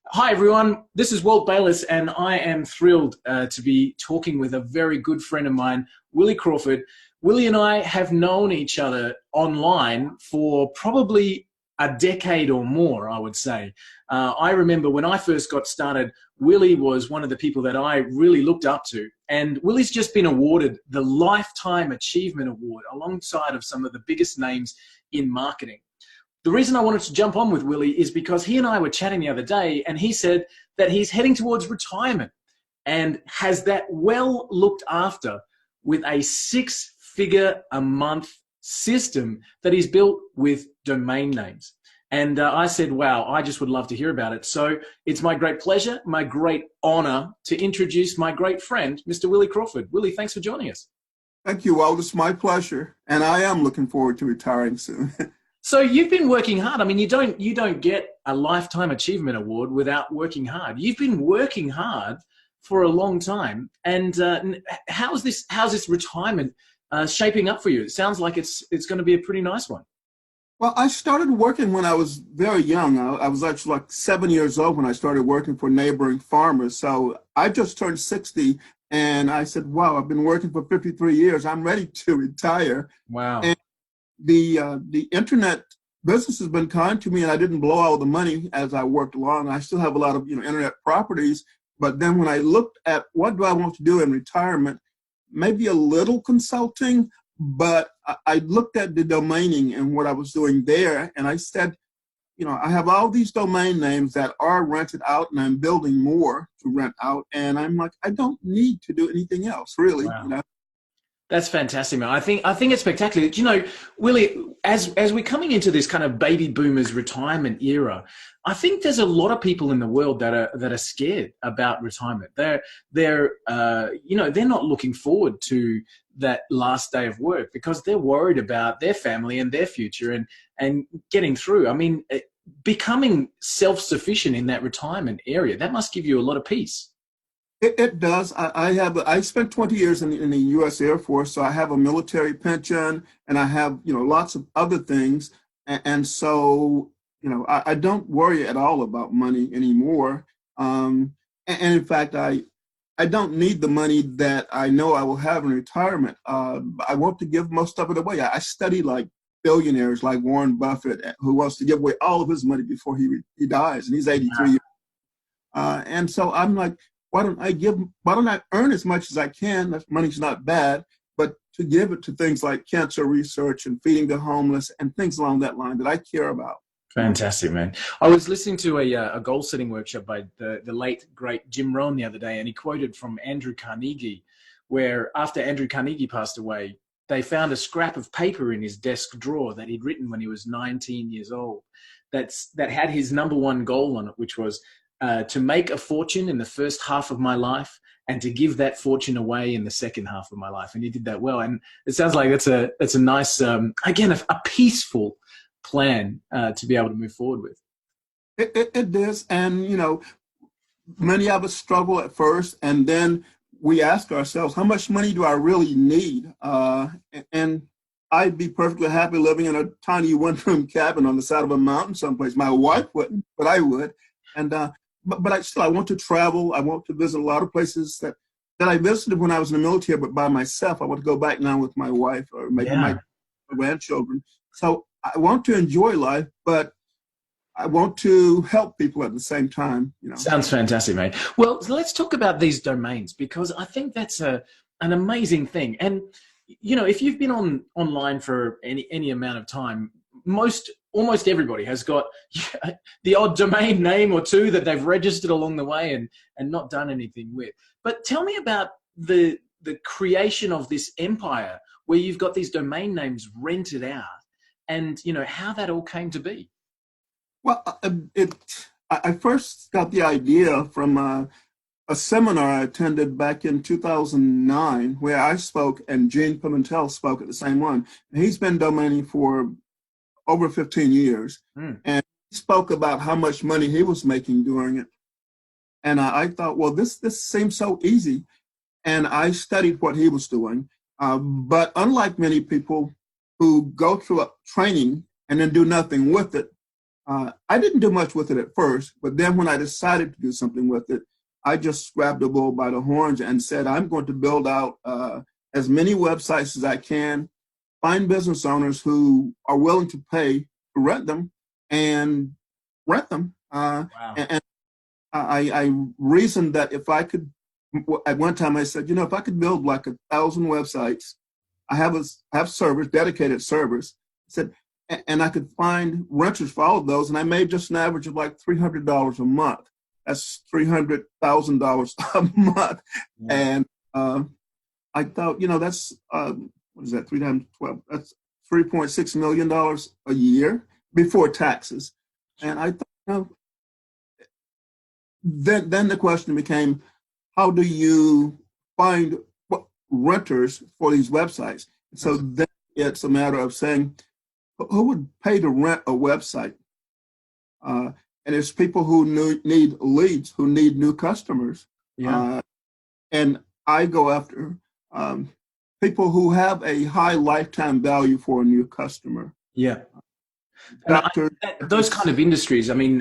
Hi, everyone. This is Walt Bayliss, and I am thrilled to be talking with a very good friend of mine, Willie Crawford. Willie and I have known each other online for probably a decade or more, I would say. I remember when I first got started, Willie was one of the people that I really looked up to. And Willie's just been awarded the Lifetime Achievement Award alongside of some of the biggest names in marketing. The reason I wanted to jump on with Willie is because he and I were chatting the other day, and he said that he's heading towards retirement and has that well looked after with a six-figure a month system that he's built with domain names. And I said, wow, I just would love to hear about it. So it's my great pleasure, my great honor to introduce my great friend, Mr. Willie Crawford. Willie, thanks for joining us. Thank you, Walt. It's my pleasure. And I am looking forward to retiring soon. So you've been working hard. I mean, you don't get a Lifetime Achievement Award without working hard. You've been working hard for a long time. And how's this retirement shaping up for you? It sounds like it's going to be a pretty nice one. Well, I started working when I was very young. I was actually like 7 years old when I started working for neighboring farmers. So I just turned 60 and I said, wow, I've been working for 53 years. I'm ready to retire. Wow. And the internet business has been kind to me, and I didn't blow all the money as I worked along. I still have a lot of internet properties, but then when I looked at what do I want to do in retirement, maybe a little consulting, but I looked at the domaining and what I was doing there, and I said, I have all these domain names that are rented out, and I'm building more to rent out, and I'm like, I don't need to do anything else, really. Wow. That's fantastic, man. I think it's spectacular. Willie, as we're coming into this kind of baby boomers retirement era, I think there's a lot of people in the world that are scared about retirement. They're not looking forward to that last day of work because they're worried about their family and their future and getting through. I mean, becoming self-sufficient in that retirement area, that must give you a lot of peace. It does. I spent 20 years in the U.S. Air Force, so I have a military pension, and I have lots of other things, and so I don't worry at all about money anymore. And in fact, I don't need the money that I know I will have in retirement. I want to give most of it away. I study like billionaires like Warren Buffett, who wants to give away all of his money before he dies, and he's 83 years. And so I'm like, why don't I earn as much as I can? That money's not bad, but to give it to things like cancer research and feeding the homeless and things along that line that I care about. Fantastic, man. I was listening to a goal setting workshop by the late, great Jim Rohn the other day, and he quoted from Andrew Carnegie, where after Andrew Carnegie passed away, they found a scrap of paper in his desk drawer that he'd written when he was 19 years old that had his number one goal on it, which was to make a fortune in the first half of my life and to give that fortune away in the second half of my life. And he did that well. And it sounds like that's a nice, again, a peaceful plan to be able to move forward with. It is. And, many of us struggle at first, and then we ask ourselves, how much money do I really need? And I'd be perfectly happy living in a tiny one-room cabin on the side of a mountain someplace. My wife wouldn't, but I would. And But I want to travel. I want to visit a lot of places that I visited when I was in the military, but by myself. I want to go back now with my wife or maybe my grandchildren. So I want to enjoy life, but I want to help people at the same time. Sounds fantastic, mate. Well, let's talk about these domains because I think that's an amazing thing. And if you've been online for any amount of time, almost everybody has got the odd domain name or two that they've registered along the way and not done anything with. But tell me about the creation of this empire where you've got these domain names rented out and, how that all came to be. Well, I first got the idea from a seminar I attended back in 2009 where I spoke and Gene Pimentel spoke at the same one. And he's been domaining for over 15 years. And he spoke about how much money he was making doing it. And I thought, well, this seems so easy. And I studied what he was doing. But unlike many people who go through a training and then do nothing with it, I didn't do much with it at first, but then when I decided to do something with it, I just grabbed the bull by the horns and said, I'm going to build out as many websites as I can, find business owners who are willing to pay to rent them and rent them. Wow. And I reasoned that if I could, at one time I said, if I could build like 1,000 websites, I have servers, dedicated servers. I said, and I could find renters for all of those, and I made just an average of like $300 a month. That's $300,000 a month, Yeah. and I thought, that's what is that? 3 times 12. That's $3.6 million a year before taxes. And I thought, then the question became, how do you find renters for these websites? So then it's a matter of saying, who would pay to rent a website? And it's people who need leads, who need new customers. Yeah. And I go after people who have a high lifetime value for a new customer. Yeah. Doctor, Those kind of industries, I mean,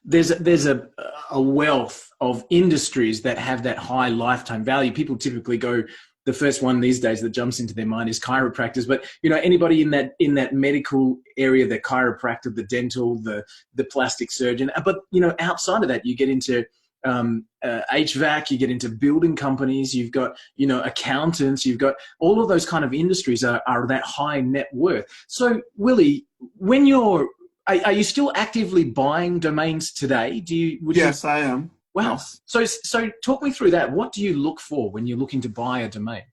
there's a wealth of industries that have that high lifetime value. People typically go, the first one these days that jumps into their mind is chiropractors. But anybody in that medical area, the chiropractor, the dental, the plastic surgeon. But outside of that, you get into HVAC, you get into building companies, you've got accountants, you've got all of those kind of industries are that high net worth. So Willie, when are you still actively buying domains today? Yes, I am. Wow. Yes. So talk me through that. What do you look for when you're looking to buy a domain?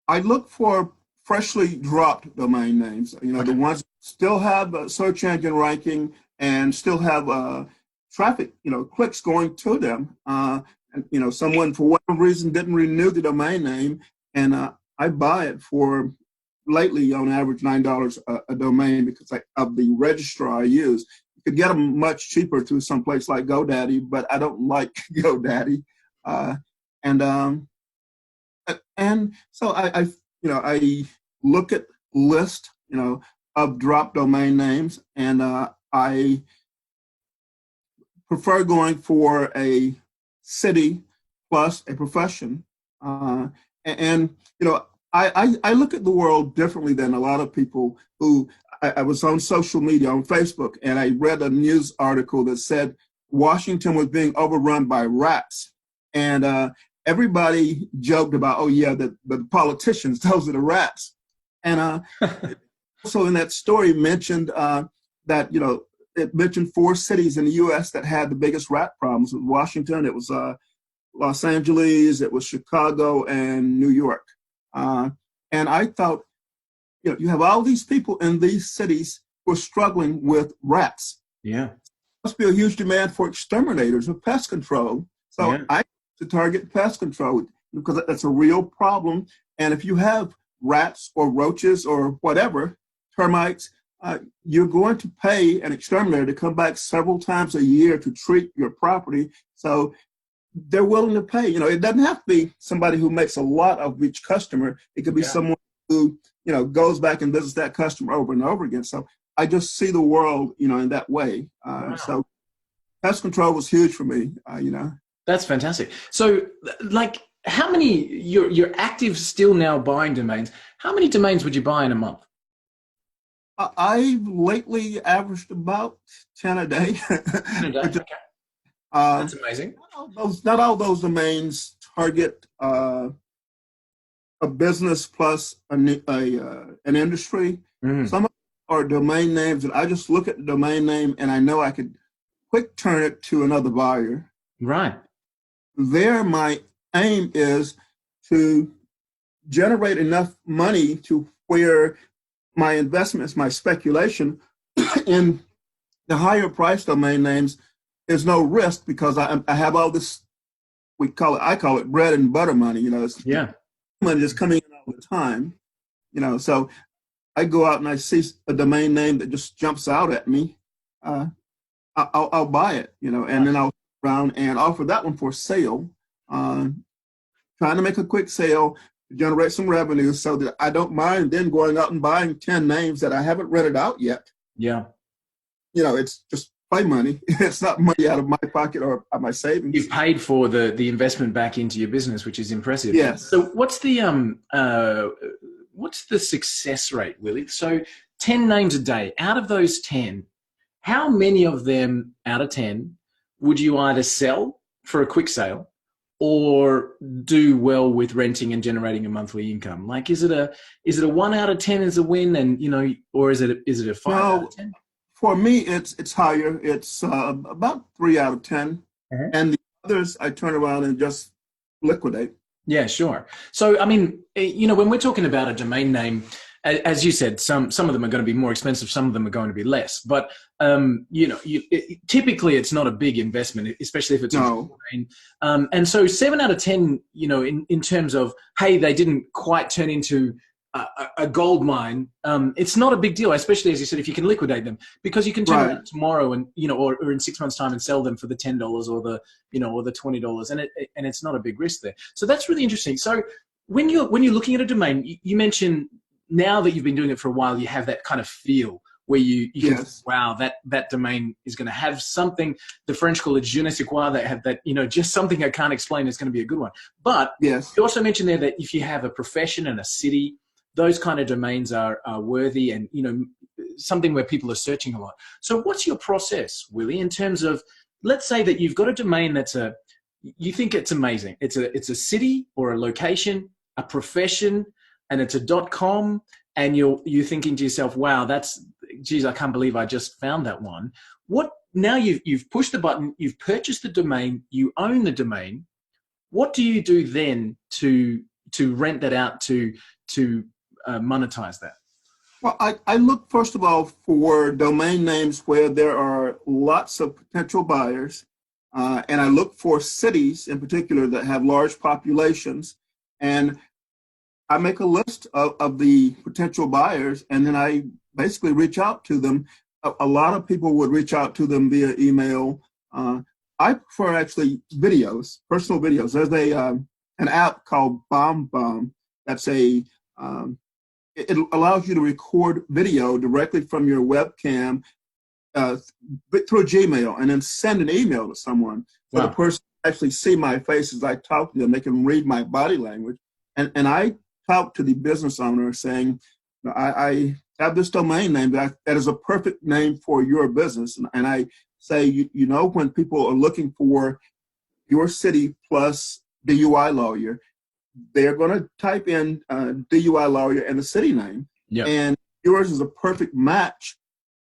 I look for freshly dropped domain names. The ones that still have search engine ranking and still have traffic, clicks going to them. And someone for whatever reason didn't renew the domain name, and I buy it for lately on average $9 a domain because of the registrar I use. You could get them much cheaper through some place like GoDaddy, but I don't like GoDaddy. And so I look at list, of drop domain names, and I prefer going for a city plus a profession. I look at the world differently than a lot of people who I was on social media, on Facebook, and I read a news article that said Washington was being overrun by rats. And everybody joked about, oh, yeah, the politicians, those are the rats. And also in that story mentioned that, it mentioned 4 cities in the U.S. that had the biggest rat problems. It was Washington, it was Los Angeles, it was Chicago, and New York. And I thought, you have all these people in these cities who are struggling with rats. Yeah. Must be a huge demand for exterminators of pest control. So yeah. I to target pest control because that's a real problem. And if you have rats or roaches or whatever, termites, you're going to pay an exterminator to come back several times a year to treat your property. So they're willing to pay. It doesn't have to be somebody who makes a lot of each customer. It could be someone who, goes back and visits that customer over and over again. So I just see the world, in that way. Wow. So pest control was huge for me, That's fantastic. So how many, you're active still now buying domains. How many domains would you buy in a month? I've lately averaged about 10 a day. 10 a day, okay. That's amazing. Not all those domains target a business plus an industry. Mm. Some are domain names that I just look at the domain name and I know I could quick turn it to another buyer. Right. There, my aim is to generate enough money to where my investments, my speculation in the higher price domain names is no risk because I have all this, I call it bread and butter money, it's money just coming in all the time, so I go out and I see a domain name that just jumps out at me, I'll buy it, and then I'll around and offer that one for sale, trying to make a quick sale, generate some revenue so that I don't mind then going out and buying 10 names that I haven't rented out yet. Yeah. it's just play money. It's not money out of my pocket or my savings. You've paid for the investment back into your business, which is impressive. Yes. So what's the success rate, Willie? So 10 names a day. Out of those 10, how many of them out of 10 would you either sell for a quick sale or do well with renting and generating a monthly income? Like, is it a 1 out of 10 is a win, and or is it a 5 out of 10? For me, it's higher. It's about 3 out of 10, and the others I turn around and just liquidate. Yeah, sure. So, I mean, when we're talking about a domain name, as you said, some of them are going to be more expensive, some of them are going to be less. But typically, it's not a big investment, especially if it's a domain. And so, 7 out of 10, in terms of, hey, they didn't quite turn into a gold mine. It's not a big deal, especially as you said, if you can liquidate them, because you can turn around tomorrow and or in 6 months' time and sell them for the $10 or the or the $20, and it's not a big risk there. So that's really interesting. So when you're looking at a domain, you mentioned, now that you've been doing it for a while, you have that kind of feel where you can say, wow, that domain is going to have something. The French call it je ne sais quoi. They have that, just something I can't explain is going to be a good one. But you also mentioned there that if you have a profession and a city, those kind of domains are worthy and, something where people are searching a lot. So what's your process, Willie, in terms of, let's say that you've got a domain you think it's amazing. It's a city or a location, a profession, and it's a .com, and you're thinking to yourself, wow, geez, I can't believe I just found that one. Now you've pushed the button, you've purchased the domain, you own the domain. What do you do then to rent that out, to monetize that? Well, I look, first of all, for domain names where there are lots of potential buyers, and I look for cities in particular that have large populations, and I make a list of the potential buyers, and then I basically reach out to them. A lot of people would reach out to them via email. I prefer actually videos, personal videos. There's an app called BombBomb. That's it allows you to record video directly from your webcam through Gmail, and then send an email to someone. So the person can actually see my face as I talk to them. They can read my body language, and I talk to the business owner saying, I have this domain name that is a perfect name for your business. And I say, when people are looking for your city plus DUI lawyer, they're going to type in DUI lawyer and the city name. Yep. And yours is a perfect match.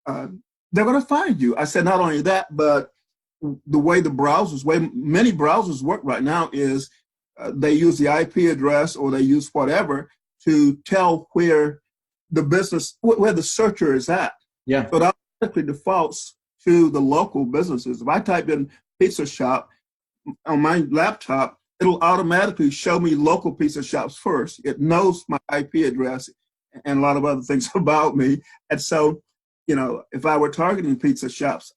They're going to find you. I said, not only that, but the way many browsers work right now is they use the IP address, or they use whatever to tell where the searcher is at. Yeah. So it automatically defaults to the local businesses. If I type in pizza shop on my laptop, it'll automatically show me local pizza shops first. It knows my IP address and a lot of other things about me. And so, if I were targeting pizza shops,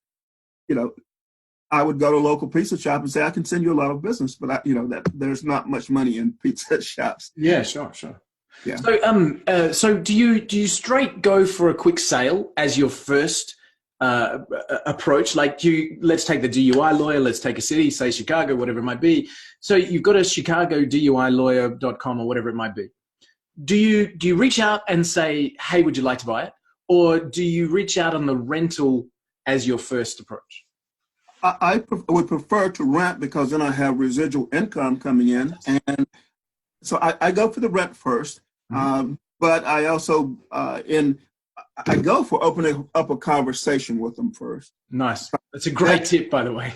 I would go to a local pizza shop and say, I can send you a lot of business, but that there's not much money in pizza shops. Yeah, sure. Yeah. So do you straight go for a quick sale as your first approach? Like, let's take the DUI lawyer, let's take a city, say Chicago, whatever it might be. So you've got a Chicago DUIlawyer.com or whatever it miuld be. Do you reach out and say, hey, would you like to buy it? Or do you reach out on the rental as your first approach? I would prefer to rent, because then I have residual income coming in. And so I go for the rent first. Mm-hmm. But I also, I go for opening up a conversation with them first. Nice. That's a great tip, by the way.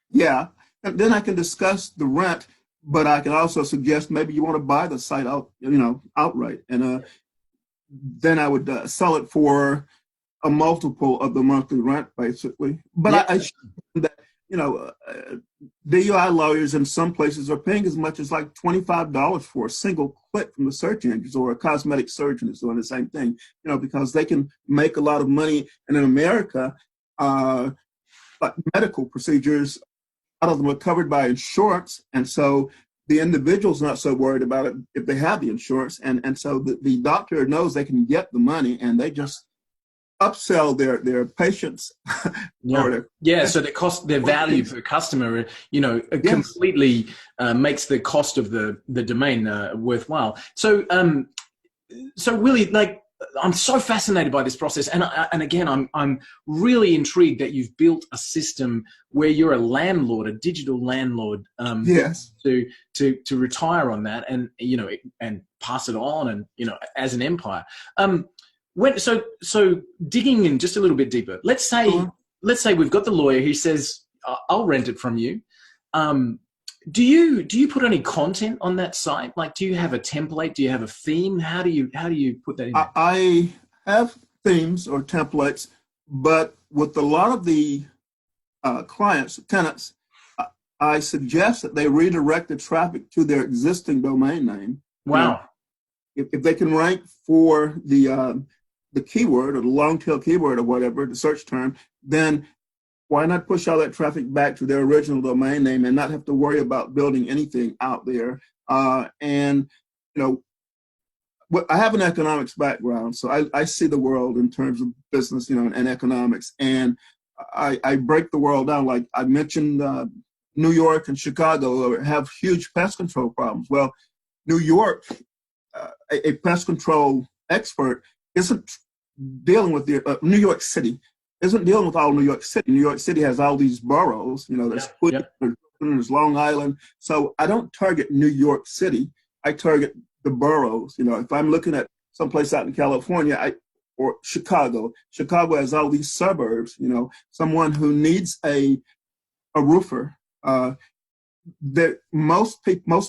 Yeah. And then I can discuss the rent, but I can also suggest maybe you want to buy the site outright. And then I would sell it for a multiple of the monthly rent, basically. But I show that, DUI lawyers in some places are paying as much as like $25 for a single click from the search engines, or a cosmetic surgeon is doing the same thing, because they can make a lot of money. And in America, like medical procedures, a lot of them are covered by insurance. And so the individual's not so worried about it if they have the insurance. And so the doctor knows they can get the money, and they just upsell their patients Yeah. or their Yeah. So their value per customer, yes. completely makes the cost of the domain worthwhile. So Willie, like, I'm so fascinated by this process, and again, I'm really intrigued that you've built a system where you're a landlord, a digital landlord, Yes. to retire on that, and and pass it on, and as an empire. So digging in just a little bit deeper, Uh, let's say we've got the lawyer who says, I'll rent it from you. Um, do you put any content on that site? Like, do you have a template? Do you have a theme? How do you put that in there? I have themes or templates, but with a lot of the tenants, I I suggest that they redirect the traffic to their existing domain name. You know, Wow. if they can rank for the keyword or the long tail keyword or whatever, the search term, then why not push all that traffic back to their original domain name and not have to worry about building anything out there? And you know, I have an economics background, so I see the world in terms of business, and economics, and I break the world down. Like I mentioned, New York and Chicago have huge pest control problems. Well, New York, a pest control expert isn't dealing with the New York City isn't dealing with all New York City. New York City has all these boroughs. There's Yeah. Queens, Yeah. there's Long Island. So I don't target New York City. I target the boroughs. If I'm looking at someplace out in California, or Chicago. Chicago has all these suburbs. Someone who needs a roofer. That most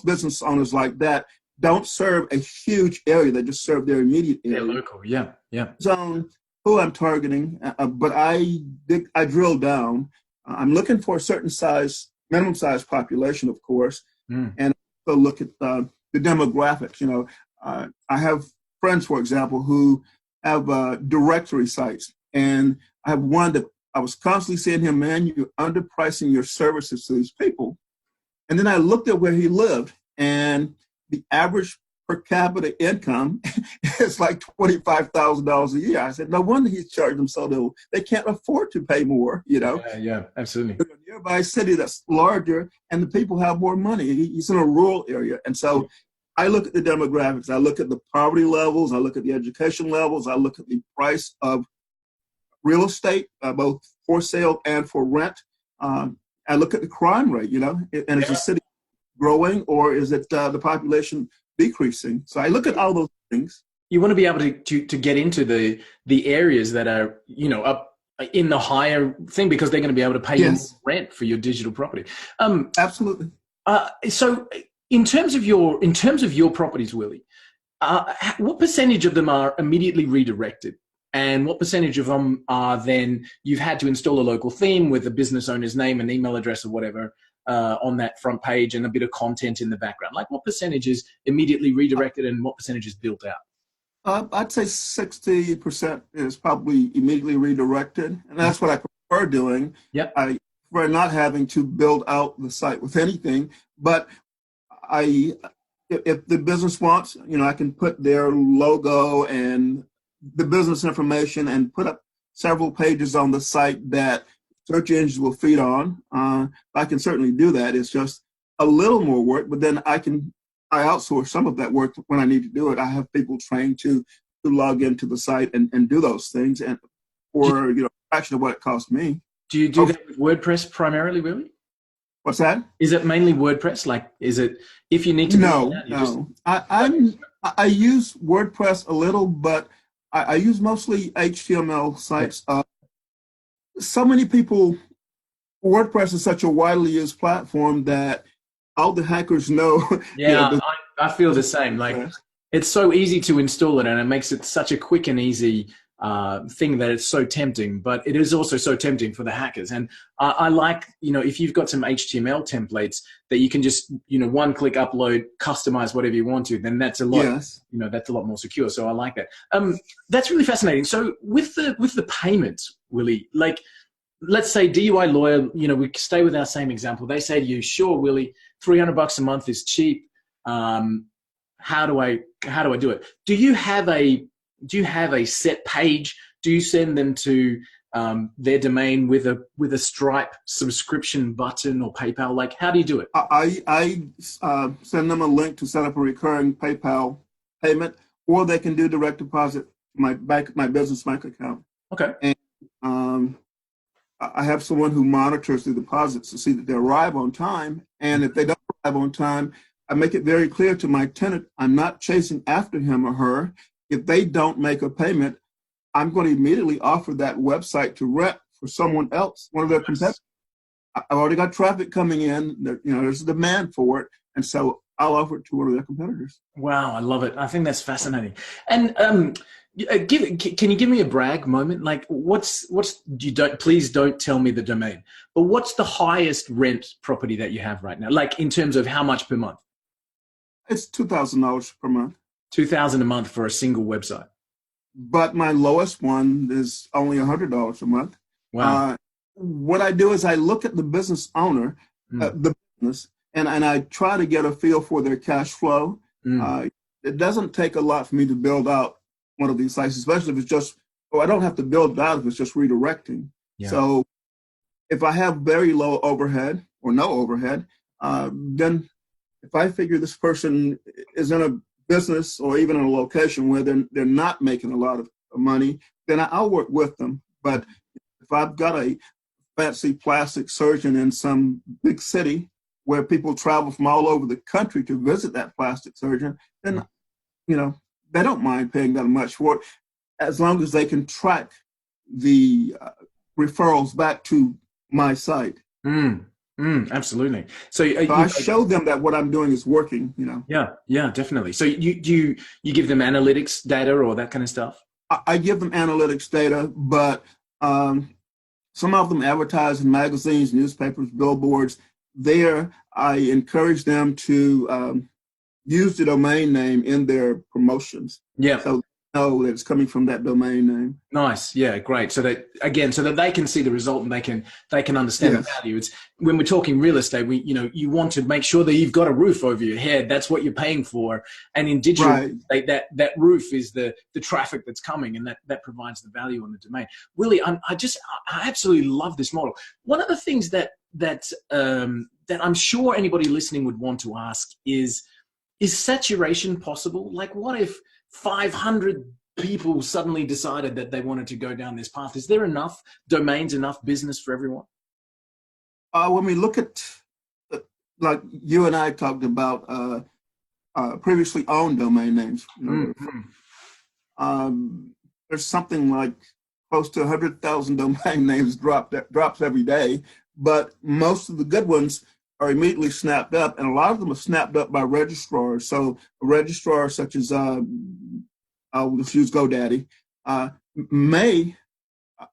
business owners like that don't serve a huge area. They just serve their immediate They're area. local. Yeah. Yeah. Zone who I'm targeting, but I drill down. I'm looking for a certain minimum size population, of course, Mm. and also look at the demographics. I have friends, for example, who have directory sites, and I have one that I was constantly saying to him, "Man, you're underpricing your services to these people." And then I looked at where he lived, and the average per capita income is like $25,000 a year. I said, no wonder he's charging them so little. They can't afford to pay more, Yeah. Yeah. Absolutely. There's a nearby city that's larger, and the people have more money. He's in a rural area. And so I look at the demographics. I look at the poverty levels. I look at the education levels. I look at the price of real estate, both for sale and for rent. I look at the crime rate, and is the Yeah. city growing, or is it the population decreasing? So I look at all those things. You want to be able to get into the areas that are up in the higher thing, because they're going to be able to pay you more Yes, rent for your digital property. Um, absolutely. so in terms of your properties, Willie, what percentage of them are immediately redirected, and what percentage of them are then you've had to install a local theme with the business owner's name and email address or whatever on that front page and a bit of content in the background? Like, what percentage is immediately redirected and what percentage is built out? I'd say 60% is probably immediately redirected, and that's what I prefer doing. Yep. I prefer not having to build out the site with anything, but I, if the business wants, I can put their logo and the business information and put up several pages on the site that search engines will feed on. I can certainly do that. It's just a little more work, but then I outsource some of that work when I need to do it. I have people trained to log into the site and do those things, and Do, for a fraction of what it cost me. do you do Oh, that with WordPress primarily, Willie? what's that? Is it mainly WordPress? Like, is it, if you need to build it No, out, you just... no. I use WordPress a little, but I use mostly HTML Yeah. sites. So many people, WordPress is such a widely used platform that all the hackers know, Yeah, the I feel the same. Like, WordPress. it's so easy to install it, and it makes it such a quick and easy thing that it's so tempting. But it is also so tempting for the hackers. And I like, if you've got some HTML templates that you can just, one click upload, customize whatever you want to, then that's a lot, Yes. that's a lot more secure. So I like that. That's really fascinating. So with the payments, Willie, like, let's say DUI lawyer, we stay with our same example. They say to you, sure, Willie, $300 a month is cheap. How do I do it? Do you have a set page Do you send them to their domain with a Stripe subscription button or PayPal? Like, how do you do it? I send them a link to set up a recurring PayPal payment, or they can do direct deposit to my business bank account. Okay. And I have someone who monitors the deposits to see that they arrive on time. And if they don't arrive on time, I make it very clear to my tenant, I'm not chasing after him or her. If they don't make a payment, I'm going to immediately offer that website to rent for someone else, one of their competitors. I've already got traffic coming in. There's a demand for it, and so I'll offer it to one of their competitors. Wow, I love it. I think that's fascinating. And can you give me a brag moment? Like, please don't tell me the domain, but what's the highest rent property that you have right now? Like, in terms of how much per month? It's $2,000 per month. 2,000 a month for a single website. But my lowest one is only $100 a month. Wow. What I do is I look at the business owner, the business, and I try to get a feel for their cash flow. It doesn't take a lot for me to build out one of these sites, especially if it's just, I don't have to build it out if it's just redirecting. Yeah. So if I have very low overhead or no overhead, then if I figure this person is in a business or even in a location where they're not making a lot of money, then I'll work with them. But if I've got a fancy plastic surgeon in some big city where people travel from all over the country to visit that plastic surgeon, then, they don't mind paying that much for it, as long as they can track the referrals back to my site. Absolutely. So I show them that what I'm doing is working, Yeah, definitely. So you give them analytics data or that kind of stuff? I give them analytics data, but some of them advertise in magazines, newspapers, billboards. There, I encourage them to use the domain name in their promotions. Yeah. So they know that it's coming from that domain name. Nice. Yeah, great. So that they can see the result and they can understand the value. It's when we're talking real estate, you want to make sure that you've got a roof over your head. That's what you're paying for. And in digital estate, that roof is the traffic that's coming, and that provides the value on the domain. Willie, I absolutely love this model. One of the things that I'm sure anybody listening would want to ask is saturation possible? Like, what if 500 people suddenly decided that they wanted to go down this path? Is there enough domains, enough business for everyone? When we look at, like you and I talked about, previously owned domain names, there's something like close to 100,000 domain names drops every day, but most of the good ones are immediately snapped up, and a lot of them are snapped up by registrars. So a registrar such as, I'll just use GoDaddy, may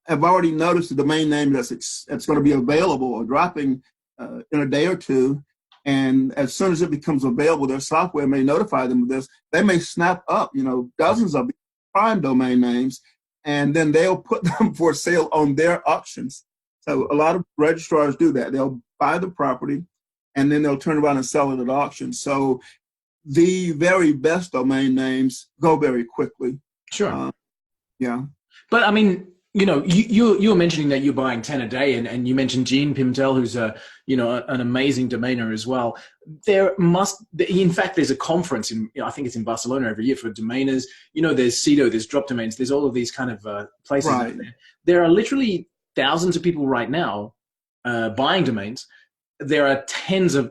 have already noticed the domain name that's going to be available or dropping in a day or two, and as soon as it becomes available, their software may notify them of this. They may snap up, dozens of prime domain names, and then they'll put them for sale on their auctions. So a lot of registrars do that. They'll buy the property, and then they'll turn around and sell it at auction. So the very best domain names go very quickly. Sure. Yeah. But I mean, you were mentioning that you're buying 10 a day, and you mentioned Gene Pimentel, who's an amazing domainer as well. In fact, there's a conference I think it's in Barcelona every year for domainers. There's Cedo, there's Drop Domains, there's all of these kind of places out there. There are literally thousands of people right now buying domains. There are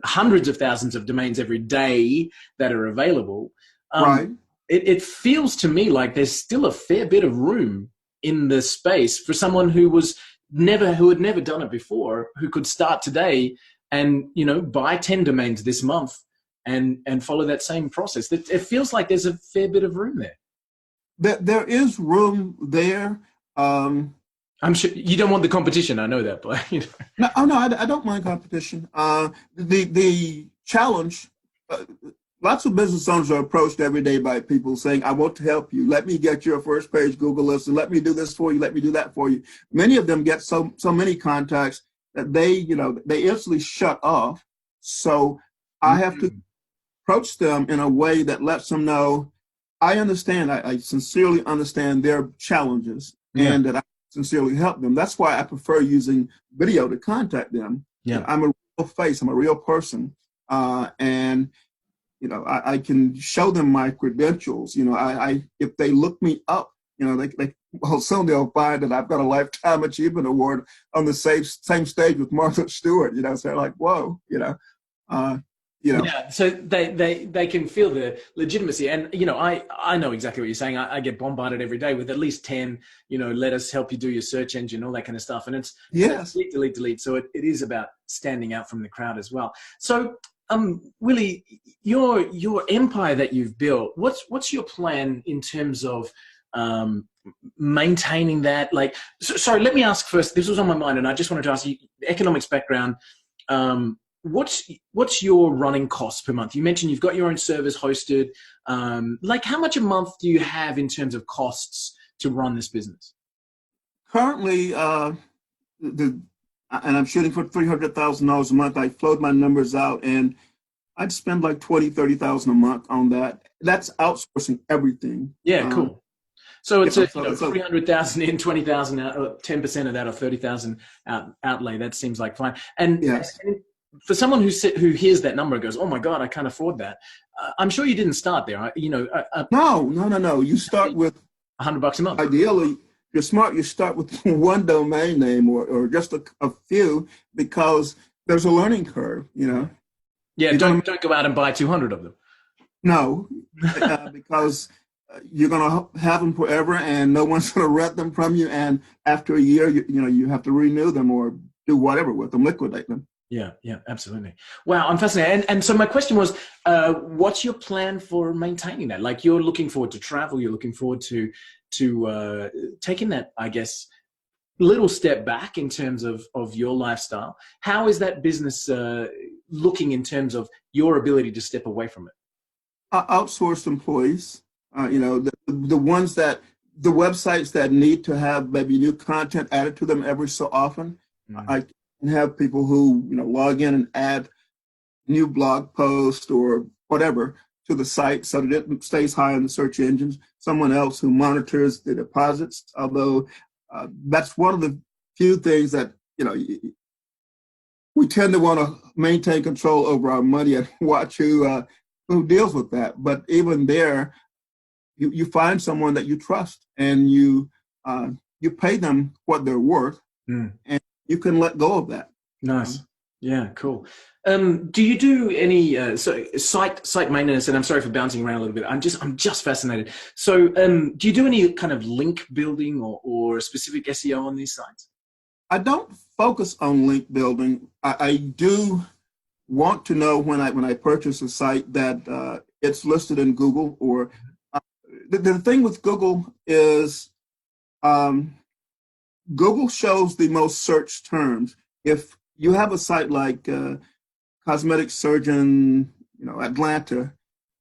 hundreds of thousands of domains every day that are available. It feels to me like there's still a fair bit of room in the space for someone who had never done it before, who could start today and buy 10 domains this month and follow that same process. It feels like there's a fair bit of room there. There is room there. I'm sure you don't want the competition. I know that, but No, I don't mind competition. The challenge. Lots of business owners are approached every day by people saying, "I want to help you. Let me get your first page Google list, and let me do this for you. Let me do that for you." Many of them get so many contacts that they instantly shut off. So I have to approach them in a way that lets them know I understand. I sincerely understand their challenges. Yeah. and that I sincerely help them. That's why I prefer using video to contact them. You Yeah. know, I'm a real face, I'm a real person. And I can show them my credentials. I if they look me up, well, soon they'll find that I've got a lifetime achievement award on the same stage with Martha Stewart. So they're like, whoa, uh, you know, Yeah, so they can feel the legitimacy, and I know exactly what you're saying. I get bombarded every day with at least 10, let us help you do your search engine, all that kind of stuff, and it's yes. delete, delete, delete. So it is about standing out from the crowd as well. So, Willie, your empire that you've built, what's your plan in terms of maintaining that? Like, sorry, let me ask first. This was on my mind, and I just wanted to ask you, economics background. What's your running costs per month? You mentioned you've got your own servers hosted. Like, how much a month do you have in terms of costs to run this business? Currently, and I'm shooting for $300,000 a month. I float my numbers out, and I'd spend like 30,000 a month on that. That's outsourcing everything. Yeah, cool. So it's So 300,000 in, 20,000 out, 10% of that, or 30,000 outlay. That seems like fine. And yes. for someone who hears that number and goes, "Oh my God, I can't afford that," I'm sure you didn't start there. No. You start with $100 a month. ideally. You're smart. You start with one domain name or just a few because there's a learning curve. Yeah, You don't don't go out and buy 200 of them. know because you're going to have them forever, and no one's going to rent them from you. And after a year, you have to renew them or do whatever with them, liquidate them. Yeah, absolutely. Wow, I'm fascinated. And so my question was, what's your plan for maintaining that? Like, you're looking forward to travel, you're looking forward to taking that, I guess, little step back in terms of your lifestyle. How is that business looking in terms of your ability to step away from it? Outsourced employees, the ones the websites that need to have maybe new content added to them every so often. Mm. I can have people who, log in and add new blog posts or whatever to the site so that it stays high in the search engines. Someone else who monitors the deposits, although that's one of the few things that, we tend to want to maintain control over our money and watch who deals with that. But even there, you find someone that you trust, and you pay them what they're worth, Mm. and you can let go of that. Nice. Yeah, cool. Do you do any site maintenance? And I'm sorry for bouncing around a little bit. I'm just fascinated. So, do you do any kind of link building or specific SEO on these sites? I don't focus on link building. I do want to know when I purchase a site that it's listed in Google. Or the thing with Google is Google shows the most searched terms. If you have a site like cosmetic surgeon, Atlanta,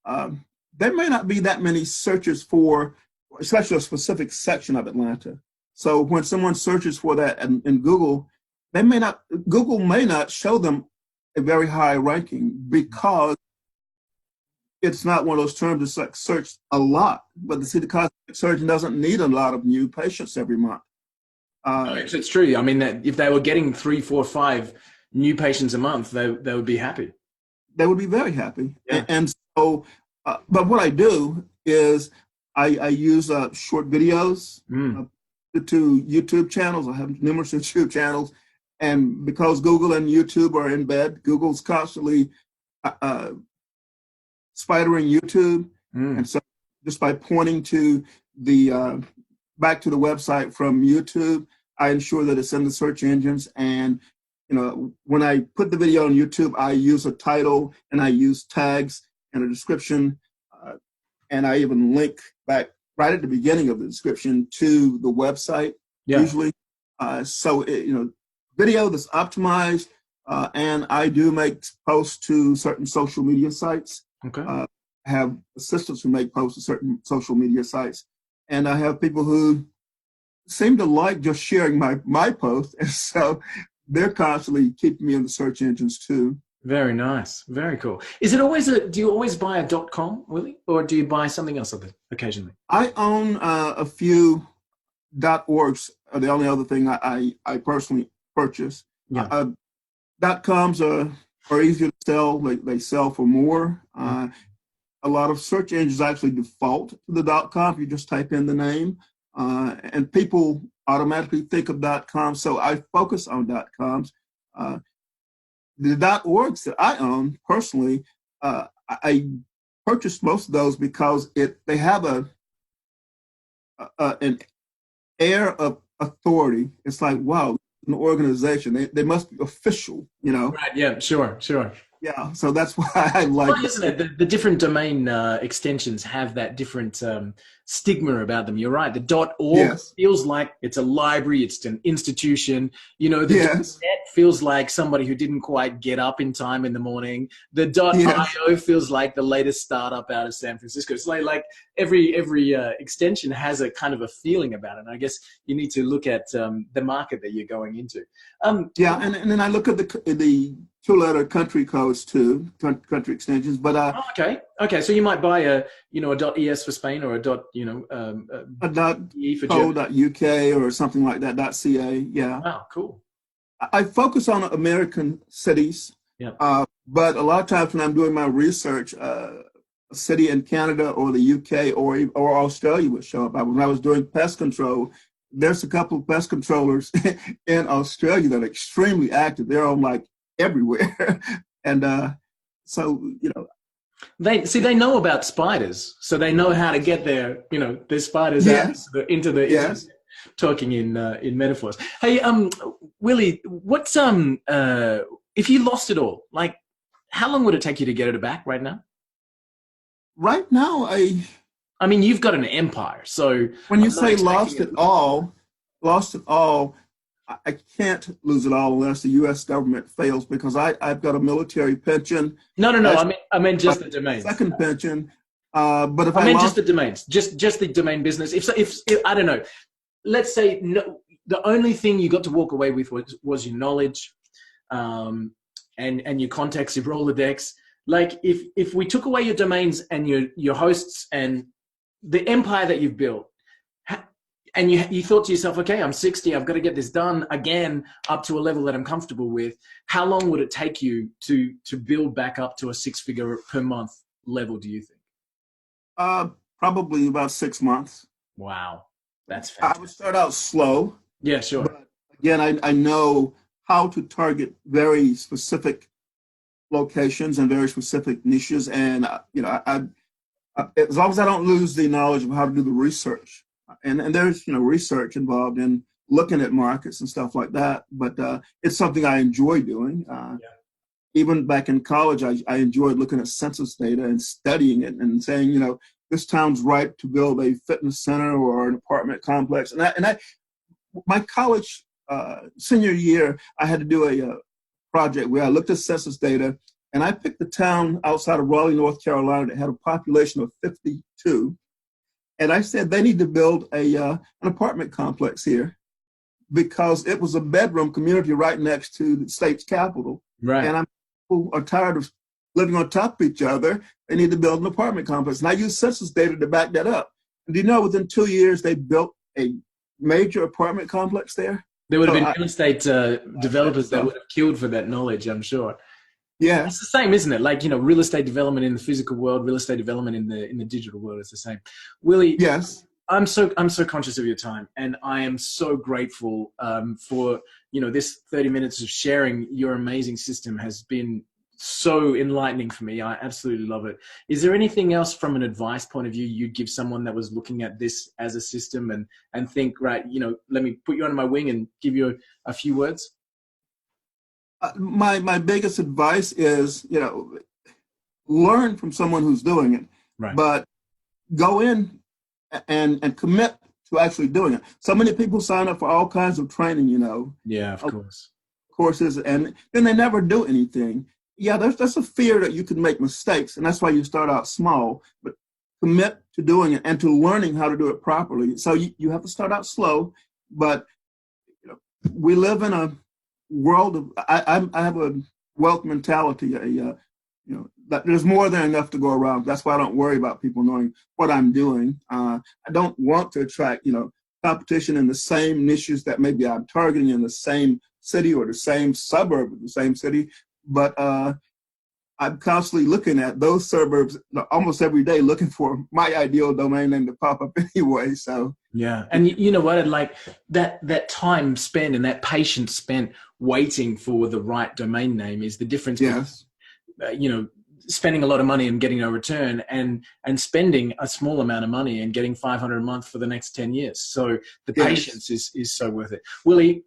there may not be that many searches for, especially a specific section of Atlanta. So when someone searches for that in Google, Google may not show them a very high ranking because it's not one of those terms that's like searched a lot. But the cosmetic surgeon doesn't need a lot of new patients every month. No, it's true. I mean, that if they were getting 3, 4, 5 new patients a month, they would be happy. They would be very happy. Yeah. And so, but what I do is I use short videos to YouTube channels. I have numerous YouTube channels. And because Google and YouTube are in bed, Google's constantly spidering YouTube. And so just by pointing to the back to the website from YouTube, I ensure that it's in the search engines. And when I put the video on YouTube, I use a title and I use tags and a description, and I even link back right at the beginning of the description to the website. Yeah. Usually. So video that's optimized, and I do make posts to certain social media sites. Okay. I have assistants who make posts to certain social media sites, and I have people who seem to like just sharing my post, and so they're constantly keeping me in the search engines too. Very nice. Very cool. Is it always do you always buy a .com, Willie? Or do you buy something else occasionally? I own a few .orgs are the only other thing I personally purchase. Yeah. .coms are easier to sell. They sell for more. A lot of search engines actually default to the .com if you just type in the name, and people automatically think of .com. So I focus on .coms. The .orgs that I own personally, I purchased most of those because they have an air of authority. It's like, wow, an organization. They must be official, you know. Right. Yeah. Sure. Sure. Yeah, so that's why I like Well, isn't it? The different domain extensions have that different stigma about them. You're right. The .org yes, feels like it's a library, it's an institution. You know, the yes, .net feels like somebody who didn't quite get up in time in the morning. The yes. .io feels like the latest startup out of San Francisco. It's like every extension has a kind of a feeling about it. And I guess you need to look at the market that you're going into. Yeah, and then I look at the two-letter country codes too, country extensions. But Oh, okay. So you might buy a .es for Spain or a .e for .co, Germany. .uk or something like that, .ca. Yeah, Wow, cool. I focus on American cities, Yeah. but a lot of times when I'm doing my research, a city in Canada or the UK or Australia would show up. When I was doing pest control, there's a couple of pest controllers in Australia that are extremely active. They're on like everywhere, and so They know about spiders, so they know how to get their spiders out yes, into the internet. yes. Talking in metaphors. Hey, Willie, what's if you lost it all, like how long would it take you to get it back right now? Right now, I mean, you've got an empire, so when you I'm not say expecting it. lost it all, I can't lose it all unless the U.S. government fails because I've got a military pension. No, no, no. That's I meant my just the domains. second pension. But if I I meant just lost, the domains, just the domain business. If I don't know, let's say no, the only thing you got to walk away with was your knowledge, and your contacts, your Rolodex. Like if we took away your domains and your hosts and the empire that you've built, and you thought to yourself, okay, I'm 60, I've got to get this done again up to a level that I'm comfortable with. How long would it take you to build back up to a six-figure per month level, do you think? probably about 6 months. Wow, that's I would fantastic. start out slow, Yeah, sure. but again, I know how to target very specific locations and very specific niches, and as long as I don't lose the knowledge of how to do the research, and there's research involved in looking at markets and stuff like that, but it's something I enjoy doing. Yeah. Even back in college, I enjoyed looking at census data and studying it and saying, this town's ripe to build a fitness center or an apartment complex. My college senior year, I had to do a project where I looked at census data and I picked a town outside of Raleigh, North Carolina that had a population of 52. And I said they need to build an apartment complex here because it was a bedroom community right next to the state's capital. Right. And people are tired of living on top of each other. They need to build an apartment complex. And I used census data to back that up. And do you know within 2 years they built a major apartment complex there? There would have So been real estate that developers that stuff. would have killed for that knowledge, I'm sure. It's the Yes. same, isn't it? Like, real estate development in the physical world, real estate development in the digital world is the same. Willie, Yes. I'm so conscious of your time, and I am so grateful for this 30 minutes of sharing. Your amazing system has been so enlightening for me. I absolutely love it. Is there anything else from an advice point of view you'd give someone that was looking at this as a system and think, right, let me put you under my wing and give you a few words? My biggest advice is, learn from someone who's doing it, Right. but go in and commit to actually doing it. So many people sign up for all kinds of training, Yeah, of course. courses, and then they never do anything. Yeah, that's a fear that you can make mistakes, and that's why you start out small, but commit to doing it and to learning how to do it properly. So you have to start out slow, but we live in a world of, I have a wealth mentality, that there's more than enough to go around. That's why I don't worry about people knowing what I'm doing. I don't want to attract, competition in the same niches that maybe I'm targeting in the same city or the same suburb of the same city. But I'm constantly looking at those suburbs almost every day, looking for my ideal domain name to pop up anyway. So yeah, and you know what? Like that time spent and that patience spent waiting for the right domain name is the difference between yes, spending a lot of money and getting no return, and spending a small amount of money and getting 500 a month for the next 10 years. So the yes. patience is so worth it. Willie,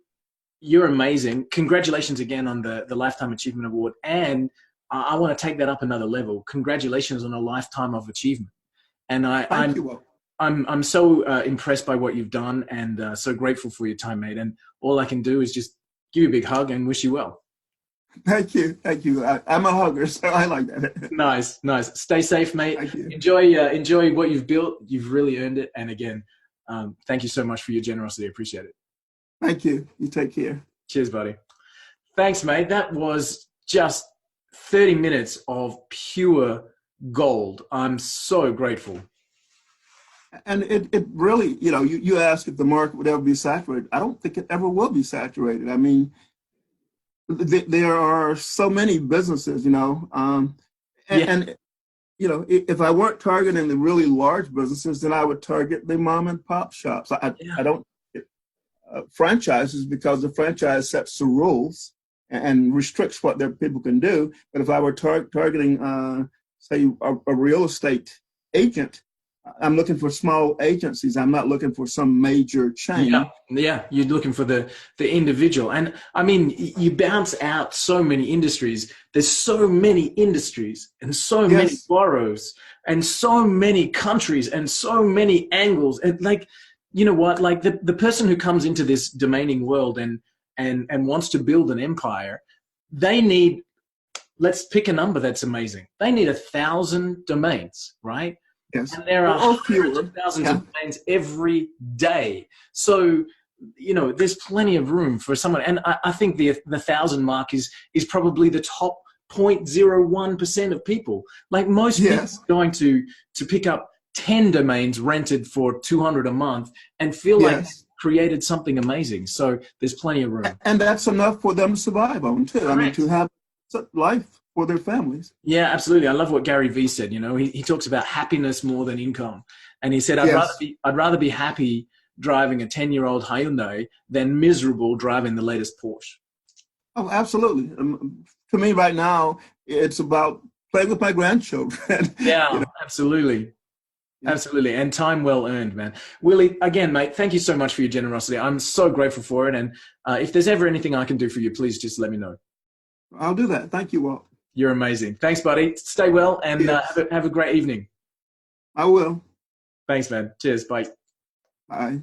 you're amazing. Congratulations again on the Lifetime Achievement Award. And I want to take that up another level. Congratulations on a lifetime of achievement. And Thank you all. I'm so impressed by what you've done, and so grateful for your time, mate. And all I can do is just give you a big hug and wish you well. Thank you. Thank you. I'm a hugger, so I like that. Nice, nice. Stay safe, mate. Thank you. Enjoy what you've built. You've really earned it. And again, thank you so much for your generosity. I appreciate it. Thank you. You take care. Cheers, buddy. Thanks, mate. That was just 30 minutes of pure gold. I'm so grateful. And it really, you ask if the market would ever be saturated. I don't think it ever will be saturated. I mean, there are so many businesses, Yeah, and if I weren't targeting the really large businesses, then I would target the mom and pop shops. yeah, I don't franchises because the franchise sets the rules and restricts what their people can do. But if I were targeting, say, a real estate agent, I'm looking for small agencies. I'm not looking for some major chain. yeah, yeah. You're looking for the individual, and I mean, you bounce out so many industries. There's so many industries, and so many Yes, borrows, and so many countries, and so many angles. And like, you know what? Like the person who comes into this domaining world and wants to build an empire, they need. Let's pick a number that's amazing. They need 1,000 domains, right? yes, And there are or hundreds of fewer. thousands Yeah, of domains every day. So, there's plenty of room for someone. And I think the 1,000 mark is probably the top 0.01% of people. Like most people yes, are going to pick up 10 domains rented for 200 a month and feel like they've yes. created something amazing. So there's plenty of room. And that's enough for them to survive on too. I mean, to Correct. have life for their families. Yeah, absolutely. I love what Gary Vee said. He talks about happiness more than income, and he said, Yes. I'd rather be happy driving a 10-year-old Hyundai than miserable driving the latest Porsche." Oh, absolutely. To me, right now, it's about playing with my grandchildren. you Yeah, know, absolutely, absolutely, and time well earned, man. Willie, again, mate, thank you so much for your generosity. I'm so grateful for it, and if there's ever anything I can do for you, please just let me know. I'll do that. Thank you, Walt. You're amazing. Thanks, buddy. Stay well, and Yes, have a great evening. I will. Thanks, man. Cheers. Bye. Bye.